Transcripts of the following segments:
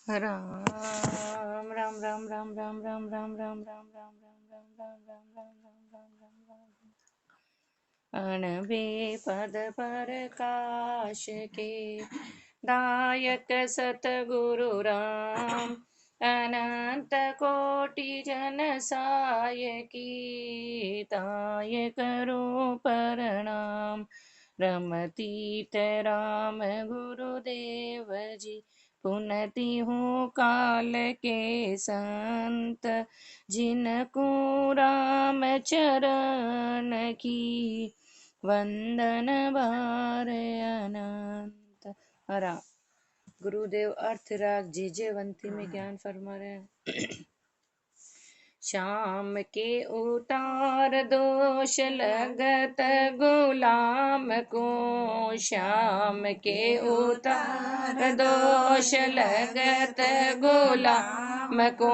राम राम राम राम राम राम राम राम राम राम राम राम राम राम राम राम राम अनबे पद प्रकाश के दायक सतगुरु राम अनंत कोटि जन सायकी ताय करो प्रणाम रमतीत राम गुरुदेव जी पुनति हूँ काल के संत जिनको राम चरण की वंदन बार अनंत। हरा गुरुदेव अर्थ राग जे जयवंती में ज्ञान फरमा रहे हैं। श्याम के उतार दोष लगत गुलाम को, श्याम के उतार दोष लगत गुलाम को,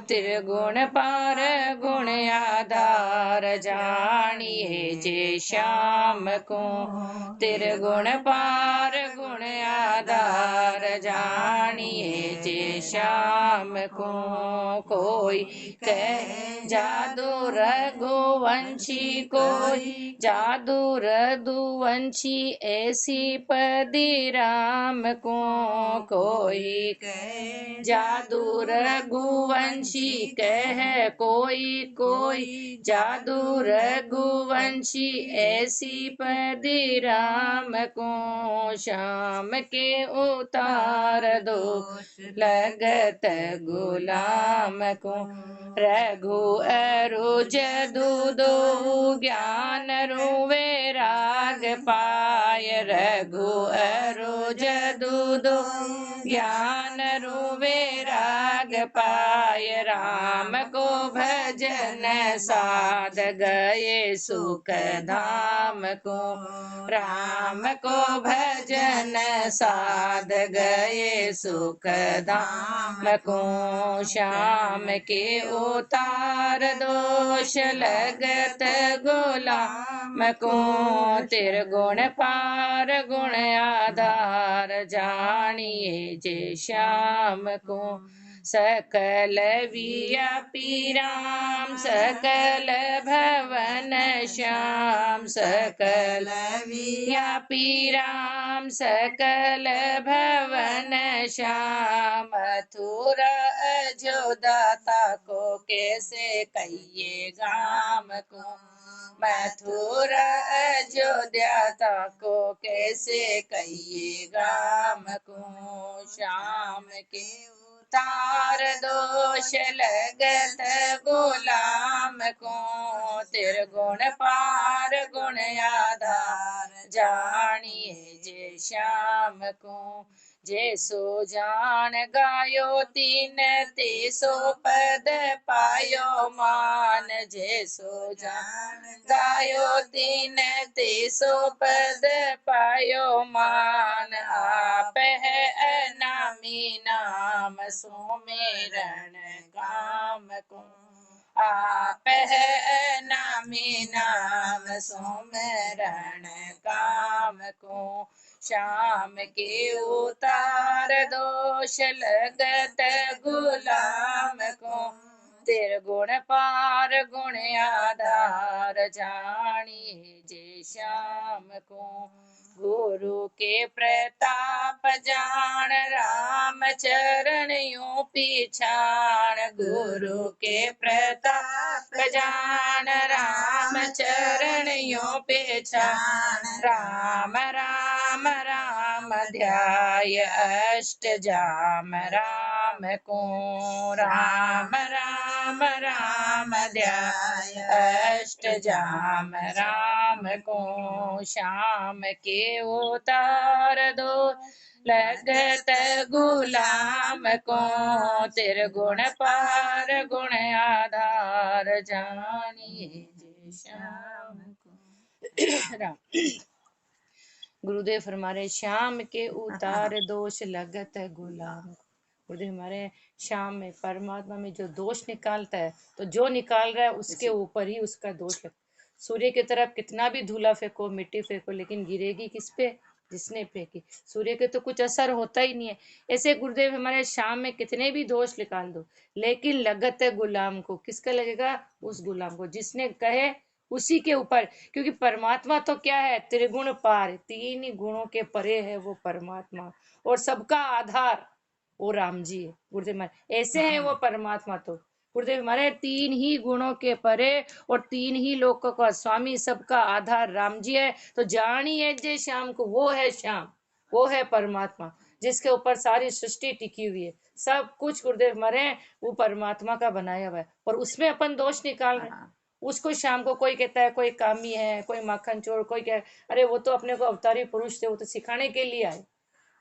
त्रिगुण पार गुण आधार जानिए जे श्याम को, त्रिगुण पार गुण आधार जानिए जे श्याम को। कोई कह जादू रघुवंशी, कोई जादू रघुवंशी ऐसी पदी राम को, कोई कह जादू रघुवंशी कह कोई जादू रघुवंशी ऐसी पदी राम को। श्याम के उतार दोष लगत गुलाम को, रघु अरुज दूदो ज्ञान रुवे राग पाय, रघु अरुज दूदो ज्ञान रुवे राग पाय, राम को भजन साध गए सुख धाम को, राम को भजन साध गए सुख धाम को। श्याम के उतार दोष लगत गुलाम को, त्रिगुण पार गुण आधार जानिए जे श्याम को। सकल व्यापी राम सकल भवन श्याम, सकल व्यापी राम सकल भवन श्याम, मथुरा अयोध्या को कैसे कहिए गाम को, मथुरा अयोध्या को कैसे कहिए गाम को। श्याम के तार दोष लगत गुलाम को, त्रिगुण पार गुण आधार जानिए जे श्याम को। जैसो जान गायो तीन तेसो पद पायो मान, जैसो जान गायो तीन तेसो पद पायो मान, आप है अनामी नाम सुमेरन काम को, आप है अनामी नाम सुमेरन काम को। श्याम के उतार दोष लगत गुलाम को, त्रिगुण पार गुण आधार जानिए जे श्याम को। गुरु के प्रताप जान राम चरण यूं पिछाण, गुरु के प्रताप जान राम चरण यूं पिछाण, राम राम राम ध्याय अष्ट जाम राम को, राम राम राम ध्याय अष्ट जाम राम को। श्याम के उतार दो लगत गुलाम को, त्रिगुण पार गुण आधार जानिए जे श्याम को। राम गुरुदेव फरमा रहे श्याम के उतार दोष लगत गुलाम। गुरुदेव हमारे श्याम में परमात्मा में जो दोष निकालता है, तो जो निकाल रहा है उसके ऊपर ही उसका दोष लगता है। सूर्य की तरफ कितना भी धूला फेंको मिट्टी फेंको, लेकिन गिरेगी किस पे? जिसने फेंकी। सूर्य के तो कुछ असर होता ही नहीं है। ऐसे गुरुदेव हमारे शाम में कितने भी दोष निकाल दो, लेकिन लगत है गुलाम को। किसका लगेगा? उस गुलाम को जिसने कहे उसी के ऊपर। क्योंकि परमात्मा तो क्या है? त्रिगुण पार, तीन ही गुणों के परे है वो परमात्मा, और सबका आधार वो राम जी है। गुरुदेव महाराज ऐसे हैं वो परमात्मा। तो गुरुदेव हमारे तीन ही गुणों के परे और तीन ही लोकों का स्वामी, सबका आधार राम जी है। तो जानिए जे श्याम को, वो है श्याम, वो है परमात्मा जिसके ऊपर सारी सृष्टि टिकी हुई है। सब कुछ गुरुदेव हमारे वो परमात्मा का बनाया हुआ है, और उसमें अपन दोष निकाल रहे हैं। उसको शाम को कोई कहता है कोई कामी है, कोई माखन चोर, कोई कह, अरे वो तो अपने को अवतारी पुरुष थे, वो तो सिखाने के लिए आए।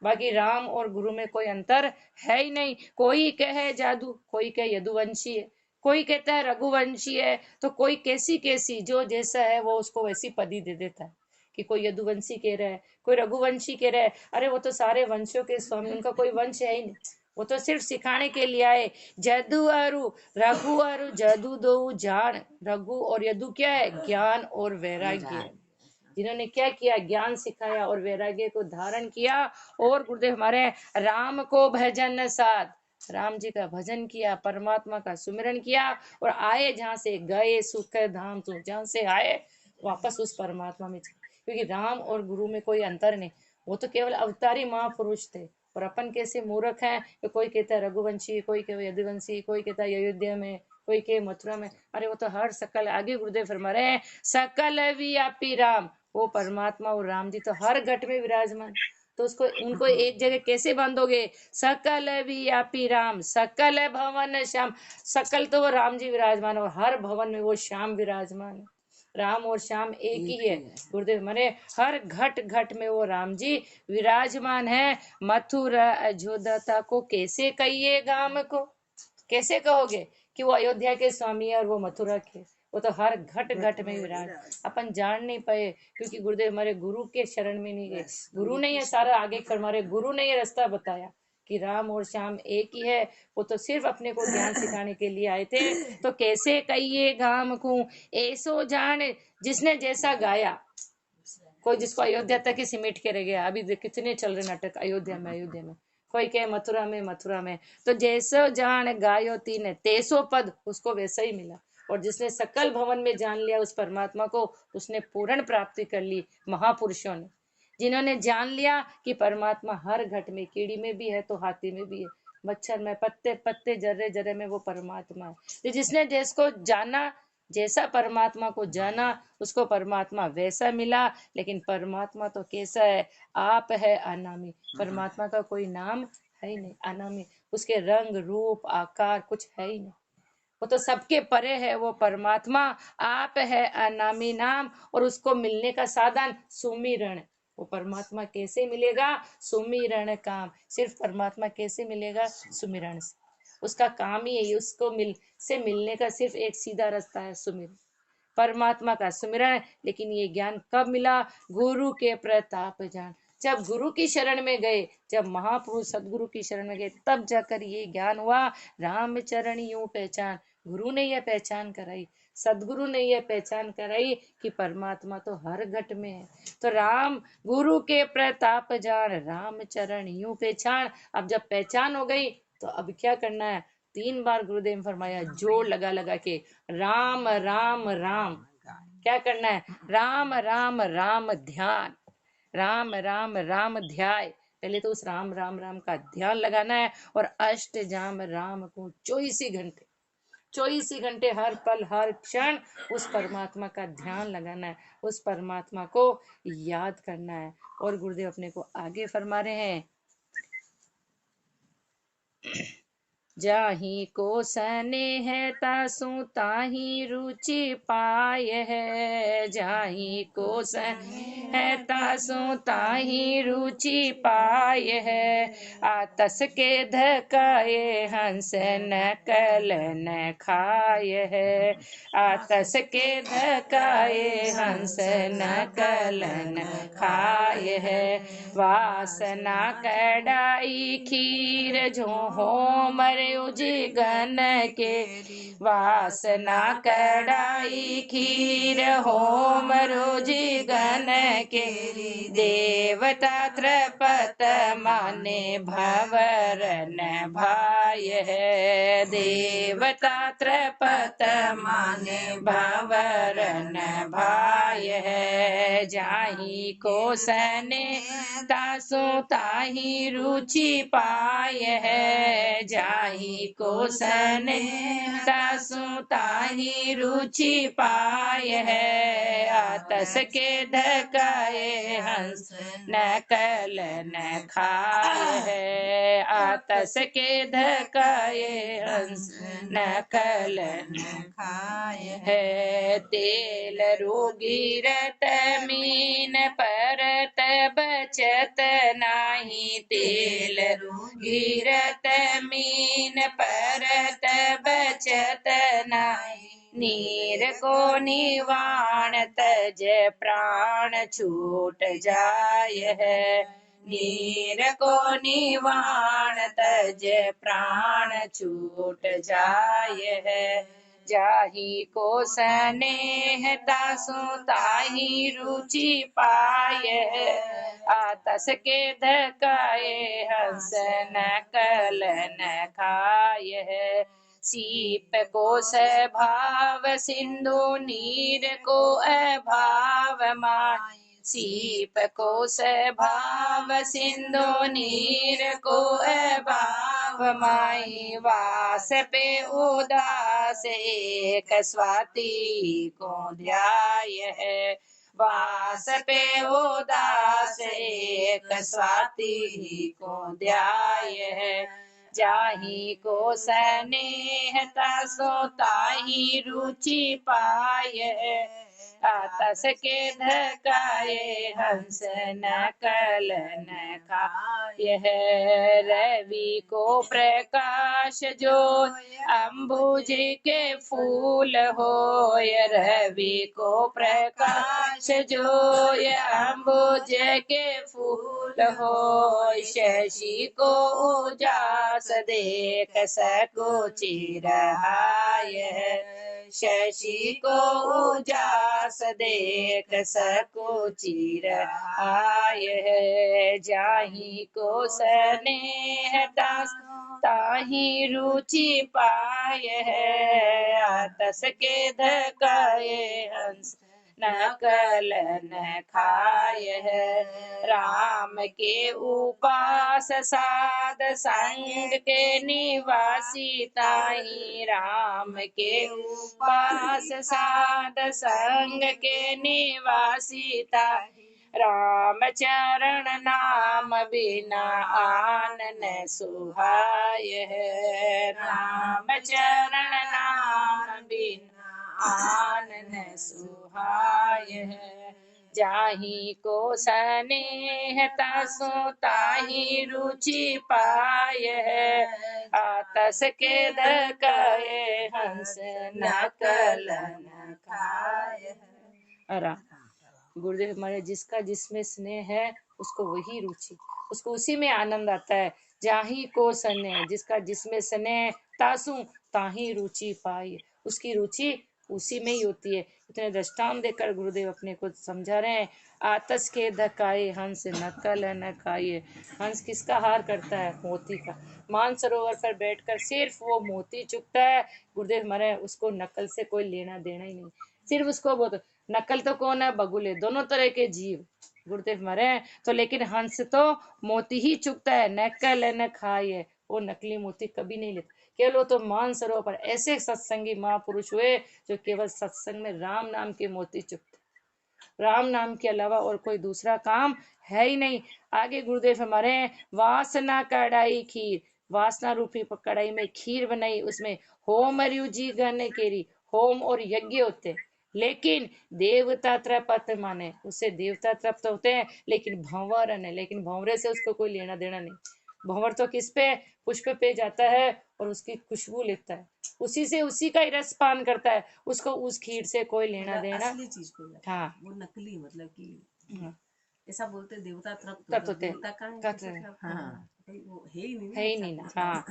बाकी राम और गुरु में कोई अंतर है ही नहीं। कोई कहे जादू, कोई कहे यदुवंशी है, कोई कहता है रघुवंशी है, तो कोई कैसी कैसी जो जैसा है वो उसको वैसी पदी दे देता है। कि कोई यदुवंशी कह रहा है, कोई रघुवंशी कह रहा है, अरे वो तो सारे वंशों के स्वामी, उनका कोई वंश है ही नहीं, वो तो सिर्फ सिखाने के लिए आए। जदु अरु रघु अरु जदु दो जान। रघु और यदु क्या है? ज्ञान और वैराग्य है। जिन्होंने क्या किया? ज्ञान सिखाया और वैराग्य को धारण किया। और गुरुदेव हमारे राम को भजन साध, राम जी का भजन किया, परमात्मा का सुमिरन किया, और आए जहाँ से, गए सुख धाम तो, जहाँ से आए वापस उस परमात्मा में। क्योंकि राम और गुरु में कोई अंतर नहीं, वो तो केवल अवतारी महापुरुष थे। और अपन कैसे मूर्ख हैं कि कोई कहता है रघुवंशी, कोई कहता है यदुवंशी, कोई कहता है अयोध्या में, कोई के मथुरा में। अरे वो तो हर सकल, आगे गुरुदेव फरमा रहे हैं, सकल व्यापी राम, वो परमात्मा और राम जी तो हर घट में विराजमान। तो उसको उनको एक जगह कैसे बांधोगे? सकल व्यापी राम सकल भवन श्याम। सकल तो वो राम जी विराजमान, और हर भवन में वो श्याम विराजमान है। राम और श्याम एक ही है। गुरुदेव माने हर घट घट में वो राम जी विराजमान है। मथुरा अयोध्या को कैसे कहिए गाम को? कैसे कहोगे कि वो अयोध्या के स्वामी है और वो मथुरा के? वो तो हर घट घट में विराज। अपन जान नहीं पाए क्योंकि गुरुदेव हमारे गुरु के शरण में नहीं गए। गुरु ने ये सारा आगे कर, हमारे गुरु ने ये रास्ता बताया कि राम और श्याम एक ही है। वो तो सिर्फ अपने को ज्ञान सिखाने के लिए आए थे। तो कैसे कहिए गाम को ऐसो जान, जिसने जैसा गाया। कोई जिसको अयोध्या तक ही सिमट के रह गया। अभी कितने चल रहे नाटक अयोध्या में, अयोध्या में। कोई कहे मथुरा में, मथुरा में। तो जैसो जान गायो तीन तेसो पद, उसको वैसा ही मिला। और जिसने सकल भवन में जान लिया उस परमात्मा को, उसने पूर्ण प्राप्ति कर ली। महापुरुषों ने, जिन्होंने जान लिया कि परमात्मा हर घट में, कीड़ी में भी है तो हाथी में भी है, मच्छर में, पत्ते पत्ते, जर्रे जर्रे में वो परमात्मा है। तो जिसने जिसको जाना, जैसा परमात्मा को जाना, उसको परमात्मा वैसा मिला। लेकिन परमात्मा तो कैसा है? आप है अनामी। परमात्मा का कोई नाम है ही नहीं, अनामी। उसके रंग रूप आकार कुछ है ही नहीं, वो तो सबके परे है। वो परमात्मा आप है अनामी नाम, और उसको मिलने का साधन सुमिरन। वो परमात्मा कैसे मिलेगा? सुमिरन काम। सिर्फ परमात्मा कैसे मिलेगा? सुमिरन से। उसका काम ही है, उसको मिलने का सिर्फ एक सीधा रास्ता है, सुमिरन, परमात्मा का सुमिरन। लेकिन ये ज्ञान कब मिला? गुरु के प्रताप जान। जब गुरु की शरण में गए, जब महापुरुष सदगुरु की शरण में गए, तब जाकर ये ज्ञान हुआ। राम चरण यूं पहचान, गुरु ने यह पहचान कराई, सदगुरु ने यह पहचान कराई कि परमात्मा तो हर घट में है। तो राम गुरु के प्रताप जान, राम चरण यूं पहचान। अब जब पहचान हो गई तो अब क्या करना है? 3 बार गुरुदेव ने फरमाया जोड़ लगा लगा के, राम राम राम। क्या करना है? राम राम राम ध्यान, राम राम राम ध्याय। पहले तो उस राम राम राम का ध्यान लगाना है। और अष्ट जाम राम को 24 घंटे हर पल हर क्षण उस परमात्मा का ध्यान लगाना है, उस परमात्मा को याद करना है। और गुरुदेव अपने को आगे फरमा रहे हैं, जाही को स्नेह तासु ताही रुचि पाय है। जाही को स्नेह तासु ताही रुचि पाय है। आतस के धकाए हंस नकल न खाय है। आतस के धकाए हंस नकल न खाय है। वासना कड़ाई खीर जो हो मरे उजी गन केरी, वासना कढ़ाई खीर होम रुचि गन केरी, देवता त्रपत माने भंवरन भाय है, देवता त्रपत माने भंवरन भाय है, जाहि को सने तासु ताहि रुचि पाय है, जाहि को सने तासु ताहि रुचि पाय है, आतस के धकाए हंस नकल न खाय है, आतस के धकाए हंस नकल न खाय है, तेल रोगी रत मीन परत बचत नाही, तेल रोगी रत मीन परत बचत नाही, नीर को निवाण तज प्राण छूट जाय है, नीर को निवाण तज प्राण छूट जाय है, जाहि को स्नेह तासु ताहि रुचि पाय है, आतस के धकाए हंस नकल न खाय है, सीप को स्वभाव सिंधु नीर को अभाव माय, सीप को स्वभाव सिंधु नीर को अभाव माई, वास पे उदास एक स्वाति को ध्याय है, वास पे उदास एक स्वाति को ध्याय है, जाहि को स्नेह तासु ताहि रुचि पाय है, आतस के धकाए हंस नकल न खाय है, रवि को प्रकाश जो अम्बुज के फूल होय, रवि को प्रकाश जो अम्बुज के फूल होय, शशि को उजास देख सको चिरहाय है, शशि को उजास देख सको चिरहाय है, जाहि को स्नेह ताहि रुचि पाय है, आतस के धकाए हंस नकल न खाय है, राम के उपास साध संग के निवासी ताहि, राम के उपास साध संग के निवासी ताहि, राम चरण नाम बिना आन न सुहाय है, राम चरण नाम बिना आन न सुहाय है, जाहि को स्नेह तासु ताहि रुचि पाय है, आतस के धकाए हंस नकल न खाय है। गुरुदेव हमारे जिसका जिसमें स्नेह है उसको वही रुचि, उसको उसी में आनंद आता है, जाहि को स्नेह, जिसका जिसमें स्नेह तासु ताहि रुचि पाई, उसकी रुचि उसी में ही होती है। इतने दृष्टांत देकर गुरुदेव अपने को समझा रहे हैं। आतस के धकाए हंस नकल न खाए, हंस किसका हार करता है? मोती का। मानसरोवर पर बैठकर सिर्फ वो मोती चुगता है। गुरुदेव हमारे उसको नकल से कोई लेना देना ही नहीं, सिर्फ उसको बहुत नकल तो कौन है? बगुले, दोनों तरह के जीव गुरुदेव मरे तो, लेकिन हंस तो मोती ही चुगता है, नकल न खाए, वो नकली मोती कभी नहीं लेता। केवल वो तो मानसरोवर पर ऐसे सत्संगी महापुरुष हुए जो केवल सत्संग में राम नाम के मोती चुगते, राम नाम के अलावा और कोई दूसरा काम है ही नहीं। आगे गुरुदेव हमारे वासना कढ़ाई खीर, वासना रूपी कढ़ाई में खीर बनाई, उसमें होम जी गन केरी, होम और यज्ञ होते, लेकिन देवता तृप्त माने, उससे देवता तृप्त होते हैं, लेकिन भंवर है, लेकिन भंवरे से उसको कोई लेना देना नहीं। भंवर तो किस पे? पुष्प पे जाता है और उसकी खुशबू लेता है, उसी से उसी का ही रस पान करता है, उसको उस खीर से कोई लेना देना। असली चीज को हाँ, वो नकली, मतलब कि ऐसा बोलते देवता तृप्त होते देवता का है, हाँ, वो है ही नहीं है ही नहीं ना। हाँ,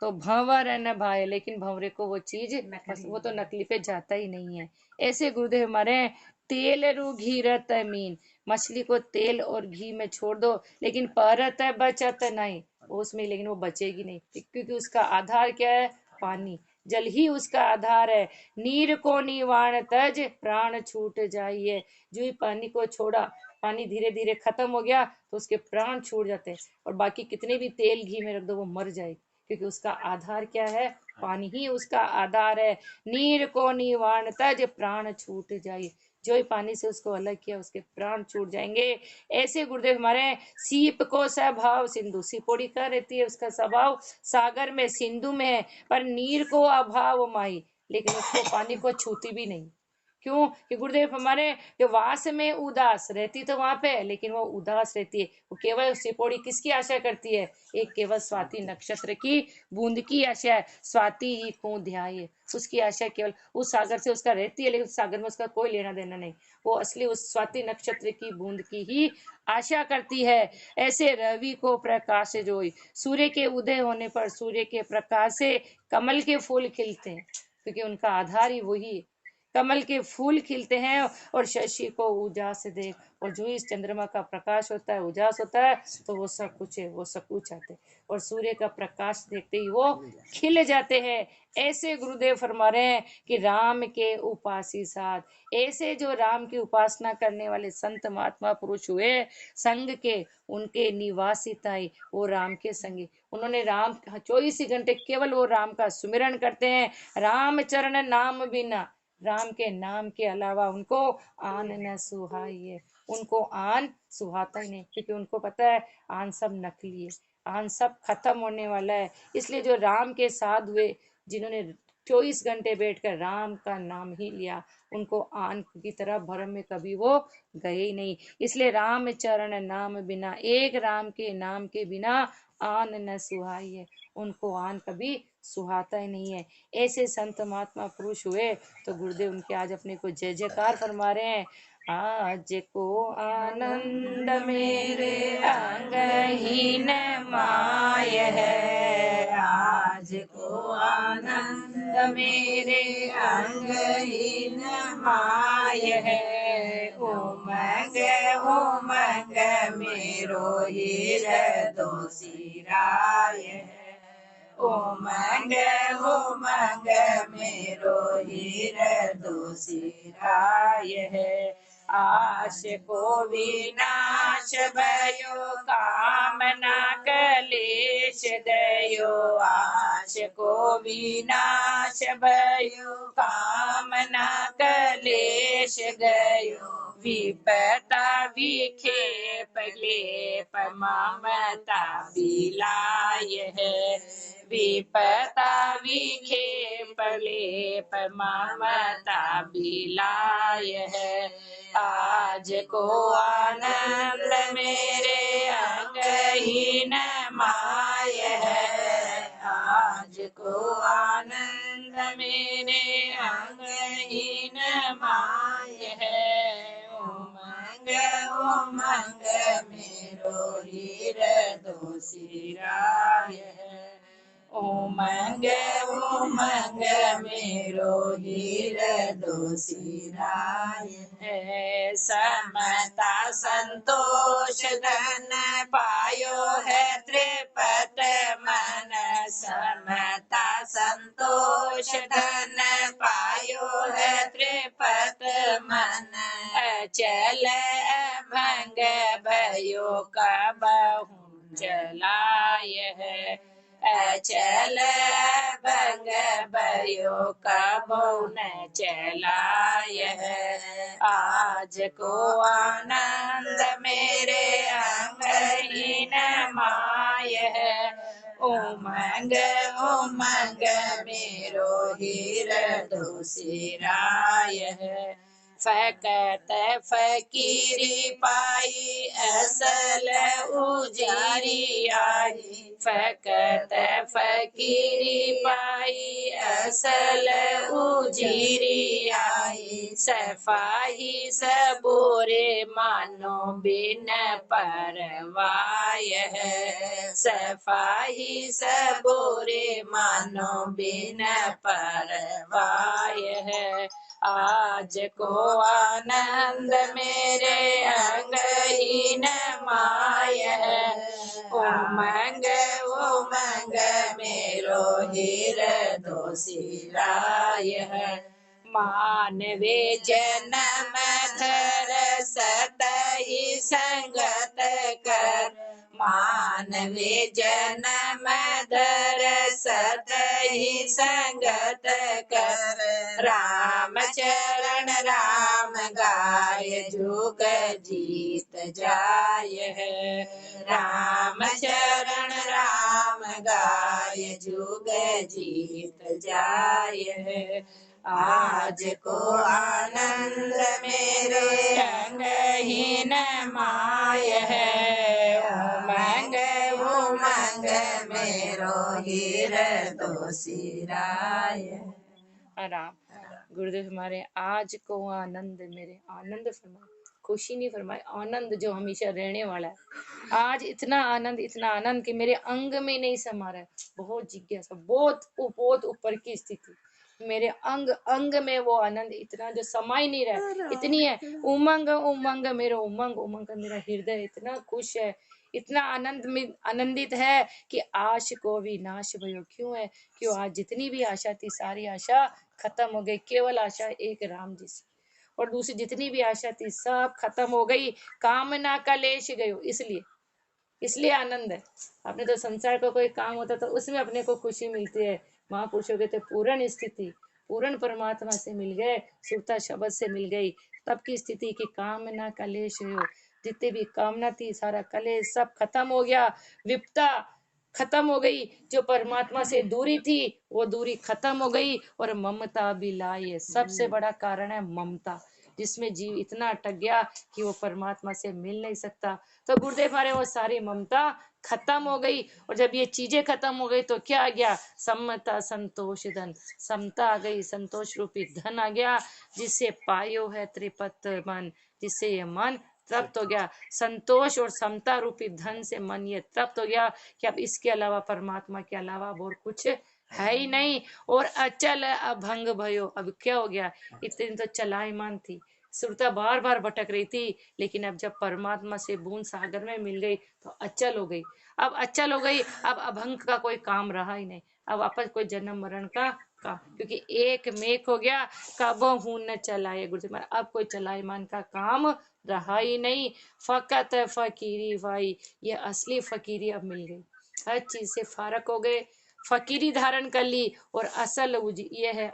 तो भंवर न भाए, लेकिन भंवरे को वो चीज बस नकली वो तो नकली पे जाता ही नहीं है। ऐसे गुरुदेव हमारे तेल रू घी रत मीन, मछली को तेल और घी में छोड़ दो लेकिन परत है बचत नहीं, उसमें लेकिन वो बचेगी नहीं, क्योंकि उसका आधार क्या है? पानी। जल ही उसका आधार है। नीर को निवाण तज प्राण छूट जाइए, जो ही पानी को छोड़ा, पानी धीरे धीरे खत्म हो गया तो उसके प्राण छूट जाते हैं, और बाकी कितने भी तेल घी में रख दो वो मर जाएगी, क्योंकि उसका आधार क्या है? पानी ही उसका आधार है। नीर को निवाण तज प्राण छूट जाइए, जो ही पानी से उसको अलग किया उसके प्राण छूट जाएंगे। ऐसे गुरुदेव हमारे सीप को स्वभाव सिंधु, सिपोड़ी का रहती है उसका स्वभाव सागर में सिंधु में है, पर नीर को अभाव माई, लेकिन उसको पानी को छूती भी नहीं। क्यों? कि गुरुदेव हमारे जो वास में उदास रहती तो वहां पे, लेकिन वो उदास रहती है, वो केवल सिपोड़ी किसकी आशा करती है? एक केवल स्वाति नक्षत्र की बूंद की आशा है। स्वाति ही को ध्याय, उसकी आशा केवल उस सागर से उसका रहती है, लेकिन उस सागर में उसका कोई लेना देना नहीं, वो असली उस स्वाति नक्षत्र की बूंद की ही आशा करती है। ऐसे रवि को प्रकाश जोई, सूर्य के उदय होने पर सूर्य के प्रकाश से कमल के फूल खिलते हैं, क्योंकि उनका आधार ही वही है। कमल के फूल खिलते हैं, और शशि को उजास दे, और जो इस चंद्रमा का प्रकाश होता है, उजास होता है, तो वो सब कुछ है, वो सब कुछ आते हैं, और सूर्य का प्रकाश देखते ही वो खिल जाते हैं। ऐसे गुरुदेव फरमा रहे हैं कि राम के उपासी साध, ऐसे जो राम की उपासना करने वाले संत महात्मा पुरुष हुए संग के, उनके निवासी ताई वो राम के संगी, उन्होंने राम 24 घंटे केवल वो राम का सुमिरन करते हैं। राम चरण नाम बिना, राम के नाम के अलावा उनको आन न सुहाइए, उनको आन सुहाता ही नहीं, क्योंकि उनको पता है आन सब नकली है, आन सब खत्म होने वाला है। इसलिए जो राम के साथ हुए, जिन्होंने 24 घंटे बैठकर राम का नाम ही लिया, उनको आन की तरह भरम में कभी वो गए ही नहीं। इसलिए राम चरण नाम बिना, एक राम के नाम के बिना आन न सुहाइए, उनको आन कभी सुहाता ही नहीं है। ऐसे संत महात्मा पुरुष हुए, तो गुरुदेव उनके आज अपने को जय जयकार फरमा रहे हैं। आज को आनंद मेरे अंगहीन माय है, आज को आनंद मेरे अंगहीन माय है, उमंग उमंग मेरो हृदय सिराय है, उमंग उमंग मेरो हृदय सिराय है। आश को विनाश भयो कामना कलेश दयो, आश को विनाश भयो कामना कलेश गयो, विपता विखेप लेप ममता बिलाय है, विपता विखेप लेप ममता बिलाय है। आज को आनंद मेरे अंगहीन माय है, आज को आनंद मेरे अंगहीन माय है, उमंग उमंग मेरो हृदय सिराय है, उमंग उमंग मेरो हृदय सिराय है। समता संतोष धन पायो है त्रिपत मन, समता संतोष धन पायो है त्रिपत मन, अचल भंग भयो कबहु चलाय है, अचल भंग भयो कबहु न चलाय है। आज को आनंद मेरे अंगहीन माय है, उमंग उमंग मेरो हृदय सिराय है। फकत फकीरी पाई असल उजियारी आई, फकत फकीरी पाई असल उजीरी आई, सफाही सबोरे मानो बिन परवाय है, सफाही सबोरे मानो बिन परवाय है। आज को आनंद मेरे अंगहीन माय है, उमंग उमंग मेरो हृदय सिराय है। मानवे जन्म धर सतही संगत कर, मानवे जन्म धर सतही संगत कर, राम चरण राम गाय जुग जीत जाय है, राम चरण राम गाय जुग जीत जाय है। आज को आनंद मेरे अंगहीन माय है, उमंग उमंग मेरो हृदय सिराय। आराम गुरुदेव हमारे आज को आनंद मेरे, आनंद फरमाए, खुशी नहीं फरमाए, आनंद जो हमेशा रहने वाला है। आज इतना आनंद कि मेरे अंग में नहीं समा रहा है। बहुत जिज्ञासा, बहुत ऊपर की स्थिति, मेरे अंग अंग में वो आनंद इतना जो समा ही नहीं रहा, इतनी है उमंग उमंग मेरो, उमंग उमंग मेरा हृदय इतना खुश है, इतना आनंदित है कि आश को विनाश भयो। क्यों है? क्यों आज जितनी भी आशा थी सारी आशा खत्म हो गई, केवल आशा एक राम जी से, और दूसरी जितनी भी आशा थी सब खत्म हो गई, कामना का लेश गयो। इसलिए आनंद है। अपने तो संसार का कोई काम होता तो उसमें अपने को खुशी मिलती है। महापुरुषों के तो पूर्ण स्थिति, पूर्ण परमात्मा से मिल गए, सुरता शब्द से मिल गई, तब की स्थिति की कामना कलेश हो, जितने भी कामना थी सारा कलेश सब खत्म हो गया, विपता खत्म हो गई, जो परमात्मा से दूरी थी वो दूरी खत्म हो गई, और ममता भी लाई है। सबसे बड़ा कारण है ममता, जिसमें जीव इतना अटक गया कि वो परमात्मा से मिल नहीं सकता। तो गुरुदेव हमारे वो सारी ममता खत्म हो गई, और जब ये चीजें खत्म हो गई तो क्या आ गया? समता संतोष धन, समता आ गई, संतोष रूपी धन आ गया, जिससे पायो है त्रिपत मन, जिससे ये मन तृप्त हो गया। संतोष और समता रूपी धन से मन ये तृप्त हो गया कि अब इसके अलावा, परमात्मा के अलावा और कुछ है ही नहीं। और अचल अभंग भयो, अब क्या हो गया? इतने दिन तो चलायमान थी, सुरता बार बार भटक रही थी, लेकिन अब जब परमात्मा से बूंद सागर में मिल गई तो अचल हो गई। अब अचल हो गई, अब अभंग का कोई काम रहा ही नहीं, अब वापस कोई जन्म मरण का काम, क्योंकि एक मेक हो गया, कब हूं न चलाए गुरु, अब कोई चलायमान का काम रहा ही नहीं। फकत फकीरी भाई, ये असली फकीरी अब मिल गई, हर चीज से फारक हो गए, फकीरी धारण कर ली। और असल ये है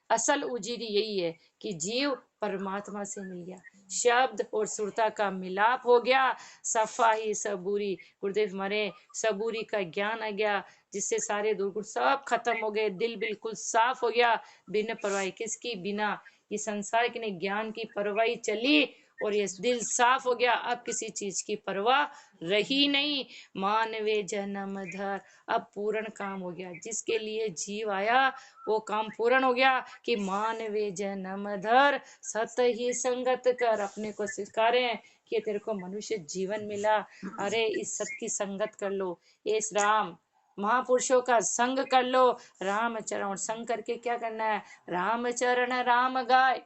असल उजीरी यही है कि जीव परमात्मा से मिल गया, शब्द और सुरता का मिलाप हो गया, सफाई सबूरी, गुरुदेव हमारे सबूरी का ज्ञान आ गया, जिससे सारे दुर्गुण सब खत्म हो गए, दिल बिल्कुल साफ हो गया, बिन परवाही किसकी, बिना ये संसार के ज्ञान की परवाही चली, और ये दिल साफ हो गया, अब किसी चीज की परवाह रही नहीं। मानवे जन्म धर, अब पूर्ण काम हो गया, जिसके लिए जीव आया वो काम पूर्ण हो गया कि मानवे जन्म धर सत ही संगत कर, अपने को सिखारे कि तेरे को मनुष्य जीवन मिला, अरे इस सत की संगत कर लो, इस राम महापुरुषों का संग कर लो, राम चरण संग करके क्या करना है? राम चरण राम गाय,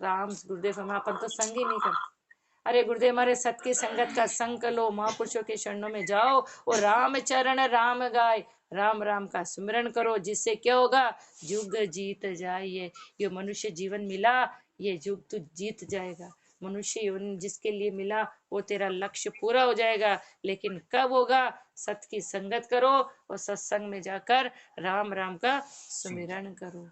राम गुरुदेव हम अपन तो संग ही नहीं करते। अरे गुरुदेव हमारे सत की संगत का संग कर लो, महापुरुषों के शरणों में जाओ, और राम चरण राम गाय, राम राम का स्मरण करो, जिससे क्या होगा? युग जीत जाइए। ये मनुष्य जीवन मिला, ये युग तू जीत जाएगा। मनुष्य जीवन जिसके लिए मिला वो तेरा लक्ष्य पूरा हो जाएगा, लेकिन कब होगा? सत की संगत करो और सत्संग में जाकर राम राम का स्मरण करो।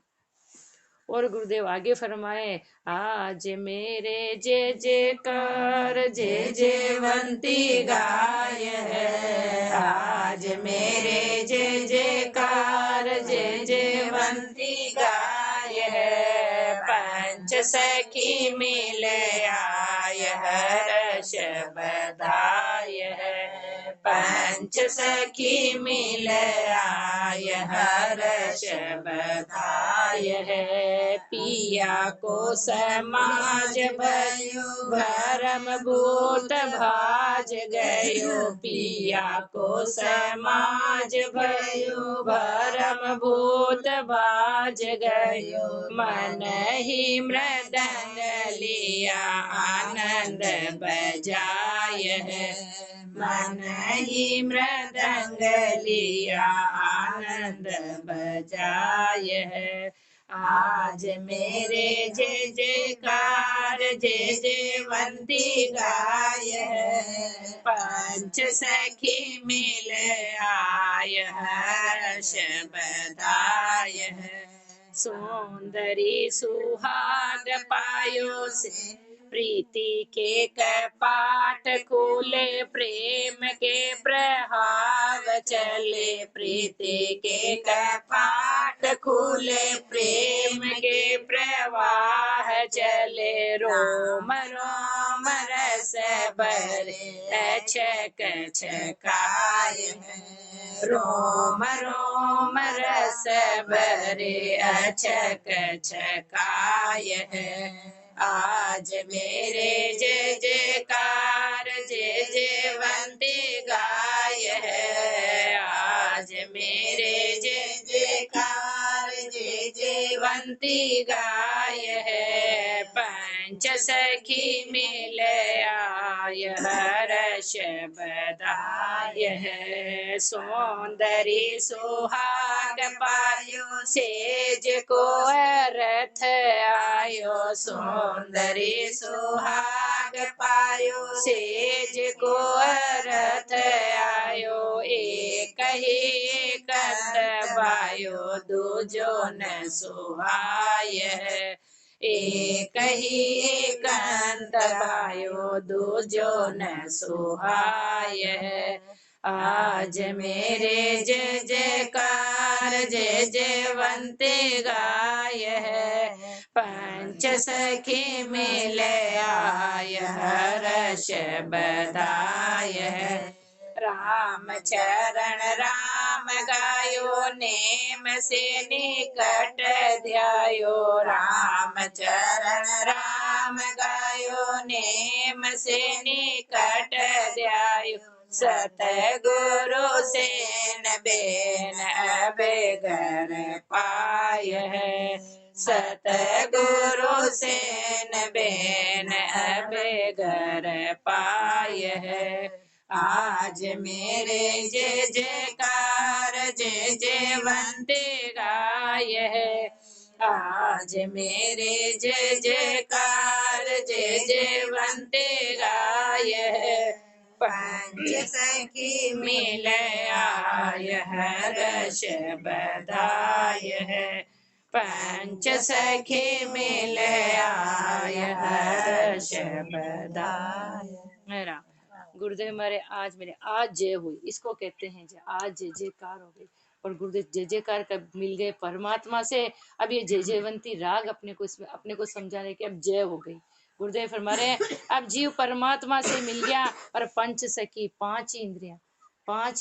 और गुरुदेव आगे फरमाए, आज मेरे जय जयकार जय जयवंती गाय है, आज मेरे जय जयकार जय जयवंती गाय है, पंच सखी मिल आय हर्ष बधाय है, पंच सखी मिल आय हर्ष बधाय है। पिया को समाज भयो भरम भूत भाज गयो। पिया को समाज भयो भरम भूत भाज गयो। मन ही मृदंग लिया आनंद बजाय है। मन ही मृदंग लिया आनंद बजाय है। आज मेरे जय जयकार जय जयवंती गाय है। पंच सखी मिल आय हर्ष बधाय है। सुंदरी सुहाग पायो से प्रीति के कपाट खुले। प्रेम के प्रभाव चले। प्रीति के कपाट खुले। प्रेम के प्रवाह चले। रोम रोम रस भरे छक छकाय है। रोम रोम रस भरे अचक छकाय है। आज मेरे जय जयकार जय जयवंती गाय है। आज मेरे जय जयकार जय जयवंती गाय है। पंच सखी मिल आय हर्ष बधाय है। सौंदरी सुहाग पायो सेज को रथ आयो। सौंदरी सुहाग पायो सेज को रथ आयो। एक ही कंद बायो दूजो न सुहाय है। एक ही कंद बायो दूजो न सुहाय है। आज मेरे जय जयकार जय जयवंती गाय है। पंच सखी मिल आय हर्ष बधाय है। राम चरण राम गायो नेम से निकट ध्यायो। राम चरण राम गायो नेम से निकट ध्यायो। सतगुरु सेन बेन अबेगर पाय है। सतगुरु सेन बेन अबेगर पाय है। आज मेरे जय जयकार जय जयवंती गाय है। आज मेरे जय जयकार जय जयवंती गाय है। पंच सखी मिल आय हर्ष बधाय है। पंच सखी मिल आय हर्ष बधाय। मेरा गुरुदेव मेरे आज जय हुई, इसको कहते हैं जय। आज जय जयकार हो गई और गुरुदेव जय जयकार कब मिल गए परमात्मा से। अब ये जय जयवंती राग अपने को समझा रहे कि अब जय हो गई। गुरुदेव फरमा रहे हैं अब जीव परमात्मा से मिल गया और पंच सखी पांच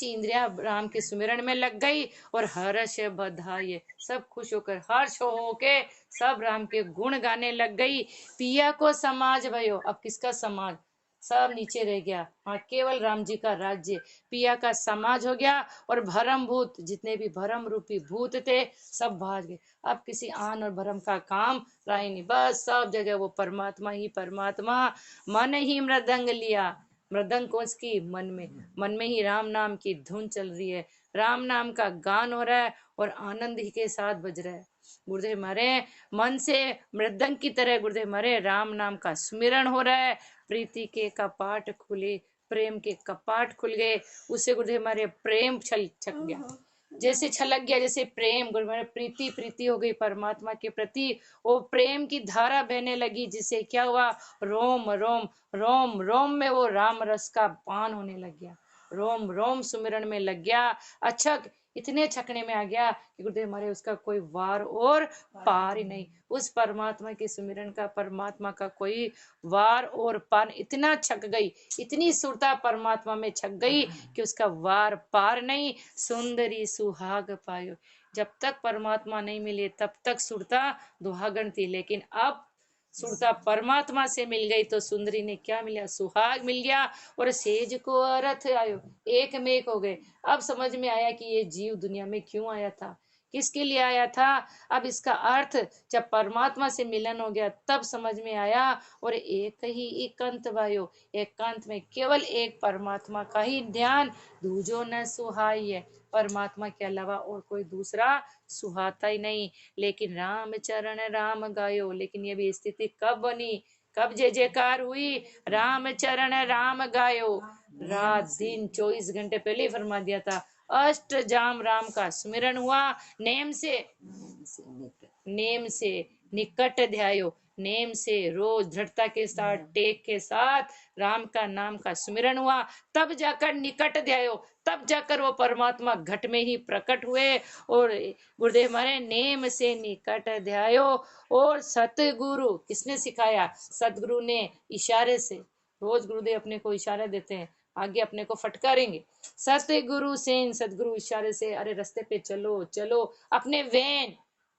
इंद्रियां राम के सुमिरन में लग गई और हर्ष बधाई सब खुश होकर हर्ष होके सब राम के गुण गाने लग गई। पिया को समाज भयो, अब किसका समाज, सब नीचे रह गया। हाँ, केवल राम जी का राज्य, पिया का समाज हो गया और भरम भूत, जितने भी भरम रूपी भूत थे सब भाग गए। अब किसी आन और भरम का काम रहा ही नहीं, बस सब जगह वो परमात्मा ही परमात्मा। मन ही मृदंग लिया, मृदंग कौन की, मन में ही राम नाम की धुन चल रही है। राम नाम का गान हो रहा है और आनंद ही के साथ बज रहा है। गुरुदेव मारे मन से मृदंग की तरह गुरुदेव मारे राम नाम का स्मरण हो रहा है। प्रीति के कपाट खुले, प्रेम के कपाट खुल गए। उससे गुरुदेव हमारे प्रेम छक गया, जैसे छलक गया, जैसे प्रेम गुरुदेव प्रीति हो गई परमात्मा के प्रति। वो प्रेम की धारा बहने लगी, जिससे क्या हुआ, रोम रोम रोम रोम में वो राम रस का पान होने लग गया। रोम रोम सुमिरन में लग गया। अच्छा इतने छकने में आ गया कि गुरुदेव हमारे उसका कोई वार और पार ही नहीं। उस परमात्मा के सुमिरन का, परमात्मा का कोई वार और पार, इतना छक गई, इतनी सुरता परमात्मा में छक गई कि उसका वार पार नहीं। सुंदरी सुहाग पायो, जब तक परमात्मा नहीं मिले तब तक सुरता दुहागन थी, लेकिन अब सुरता परमात्मा से मिल गई तो सुंदरी ने क्या मिला, सुहाग मिल गया और सेज को अर्थ आयो, एक में एक हो गए। अब समझ में आया कि ये जीव दुनिया में क्यों आया था, किसके लिए आया था। अब इसका अर्थ जब परमात्मा से मिलन हो गया तब समझ में आया। और एक ही एकांत वायो, एकांत में केवल एक परमात्मा का ही ध्यान, दूजो न सुहाई है, परमात्मा के अलावा और कोई दूसरा सुहाता ही नहीं। लेकिन राम चरण राम गायो, लेकिन ये भी स्थिति कब बनी, कब जय जयकार हुई, राम चरण राम गायो, रात दिन 24 घंटे पहले ही फरमा दिया था। अष्ट जाम राम का स्मरण हुआ, नेम से निकट ध्यायो, नेम से रोज दृढ़ता के साथ, टेक के साथ राम का नाम का स्मरण हुआ, तब जाकर निकट ध्यायो, तब जाकर वो परमात्मा घट में ही प्रकट हुए। और गुरुदेव हमारे नेम से निकट ध्यायो। और सतगुरु किसने सिखाया, सतगुरु ने इशारे से, रोज गुरुदेव अपने को इशारे देते हैं, आगे अपने को फटकारेंगे। सतगुरु सेन, सतगुरु इशारे से, अरे रास्ते पे चलो चलो, अपने वेन,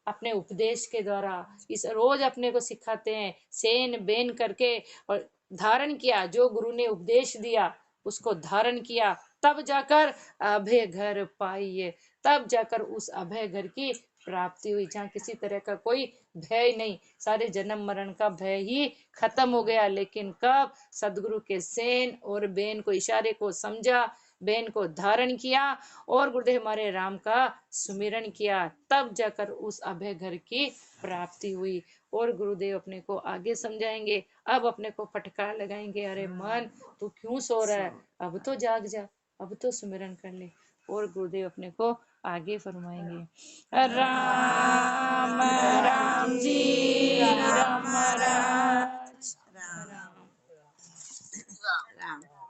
अपने उपदेश के द्वारा इस रोज अपने को सिखाते हैं, सेन बेन करके, और धारण किया, जो गुरु ने उपदेश दिया उसको धारण किया, तब जाकर अभय घर पाइए, तब जाकर उस अभय घर की प्राप्ति हुई, जहाँ किसी तरह का कोई भय नहीं, सारे जन्म मरण का भय ही खत्म हो गया। लेकिन कब सदगुरु के सेन और बेन को, इशारे को समझा, बेन को धारण किया और गुरुदेव हमारे राम का सुमिरन किया, तब जाकर उस अभय घर की प्राप्ति हुई। और गुरुदेव अपने को आगे समझाएंगे। अब अपने को फटकार लगाएंगे, अरे मन तू क्यों सो रहा है, अब तो जाग जा, अब तो सुमिरन कर ले। और गुरुदेव अपने को आगे फरमाएंगे। राम राम जी राम राम। राम।